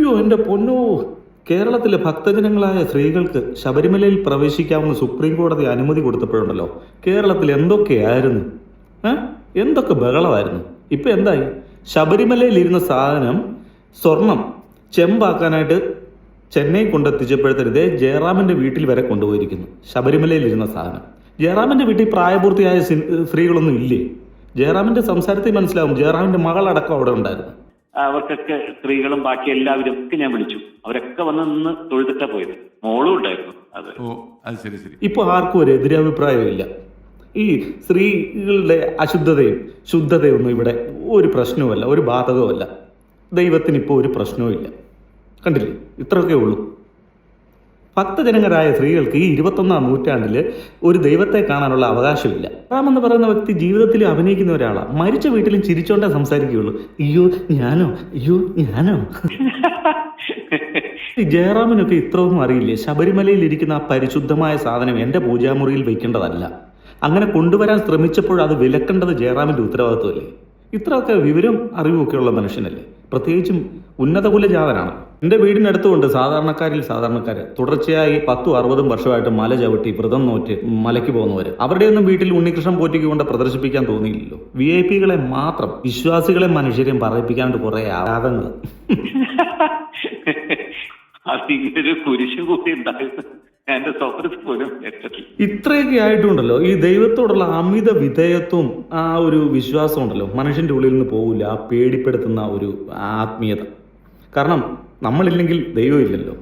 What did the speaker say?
അയ്യോ എൻ്റെ പൊന്നോ, കേരളത്തിലെ ഭക്തജനങ്ങളായ സ്ത്രീകൾക്ക് ശബരിമലയിൽ പ്രവേശിക്കാവുന്ന സുപ്രീം കോടതി അനുമതി കൊടുത്തപ്പോഴുണ്ടല്ലോ, കേരളത്തിൽ എന്തൊക്കെയായിരുന്നു, എന്തൊക്കെ ബഹളമായിരുന്നു. ഇപ്പം എന്തായി? ശബരിമലയിൽ ഇരുന്ന സാധനം സ്വർണം ചെമ്പാക്കാനായിട്ട് ചെന്നൈ കൊണ്ടെത്തിച്ചപ്പോഴത്തേതേ ജയറാമിൻ്റെ വീട്ടിൽ വരെ കൊണ്ടുപോയിരിക്കുന്നു. ശബരിമലയിൽ ഇരുന്ന സാധനം ജയറാമിൻ്റെ വീട്ടിൽ പ്രായപൂർത്തിയായ സ്ത്രീകളൊന്നും ഇല്ലേ? ജയറാമിൻ്റെ സംസാരത്തിൽ മനസ്സിലാവും, ജയറാമിൻ്റെ മകളടക്കം അവിടെ ഉണ്ടായിരുന്നു. അവർക്കൊക്കെ സ്ത്രീകളും ബാക്കി എല്ലാവരും ഒക്കെ ഞാൻ വിളിച്ചു. അവരൊക്കെ വന്ന് നിന്ന് തൊഴുതിട്ടാ പോയത്. മോളും ഉണ്ടായിരുന്നു. അത് ശരി ശരി. ഇപ്പൊ ആർക്കും ഒരു എതിരഭിപ്രായമില്ല. ഈ സ്ത്രീകളുടെ അശുദ്ധതയും ശുദ്ധതയൊന്നും ഇവിടെ ഒരു പ്രശ്നവുമല്ല, ഒരു ബാധകവുമല്ല. ദൈവത്തിന് ഇപ്പോൾ ഒരു പ്രശ്നവും ഇല്ല. കണ്ടില്ലേ, ഇത്രയൊക്കെ ഉള്ളൂ. ഭക്തജനകരായ സ്ത്രീകൾക്ക് ഈ 21-ാം നൂറ്റാണ്ടിൽ ഒരു ദൈവത്തെ കാണാനുള്ള അവകാശമില്ല. റാമെന്ന് പറയുന്ന വ്യക്തി ജീവിതത്തിൽ അഭിനയിക്കുന്ന ഒരാളാണ്. മരിച്ച വീട്ടിലും ചിരിച്ചോണ്ടേ സംസാരിക്കുകയുള്ളൂ. അയ്യോ ഞാനോ, അയ്യോ ഞാനോ. ജയറാമിനൊക്കെ ഇത്രയൊന്നും അറിയില്ലേ? ശബരിമലയിൽ ഇരിക്കുന്ന ആ പരിശുദ്ധമായ സാധനം എൻ്റെ പൂജാമുറിയിൽ വയ്ക്കേണ്ടതല്ല. അങ്ങനെ കൊണ്ടുവരാൻ ശ്രമിച്ചപ്പോൾ അത് വിലക്കേണ്ടത് ജയറാമിൻ്റെ ഉത്തരവാദിത്വമല്ലേ? ഇത്രയൊക്കെ വിവരം അറിവുമൊക്കെയുള്ള മനുഷ്യനല്ലേ? പ്രത്യേകിച്ചും ഉന്നത കുലജാതനാണ്. എൻ്റെ വീടിനടുത്തുകൊണ്ട് സാധാരണക്കാർ തുടർച്ചയായി 10-60 വർഷമായിട്ട് മല ചവിട്ടി വ്രതം നോറ്റ് മലയ്ക്ക് പോകുന്നവർ. അവരുടെയൊന്നും വീട്ടിൽ ഉണ്ണികൃഷ്ണൻ പോറ്റിക്ക് കൊണ്ട് പ്രദർശിപ്പിക്കാൻ തോന്നിയില്ലല്ലോ. VIP മാത്രം, വിശ്വാസികളെ മനുഷ്യരെയും പറയിപ്പിക്കാണ്ട് കുറെ ആദങ്ങൾ. കുരിശു കൂടി ഉണ്ടായിരുന്നു. എന്റെ സ്വപ്നത്തിൽ പോലും ഇത്രയൊക്കെ ആയിട്ടുണ്ടല്ലോ, ഈ ദൈവത്തോടുള്ള അമിത വിധേയത്വം, ആ ഒരു വിശ്വാസം ഉണ്ടല്ലോ, മനുഷ്യന്റെ ഉള്ളിൽ നിന്ന് പോകില്ല. ആ പേടിപ്പെടുത്തുന്ന ഒരു ആത്മീയത. കാരണം നമ്മളില്ലെങ്കിൽ ദൈവം ഇല്ലല്ലോ.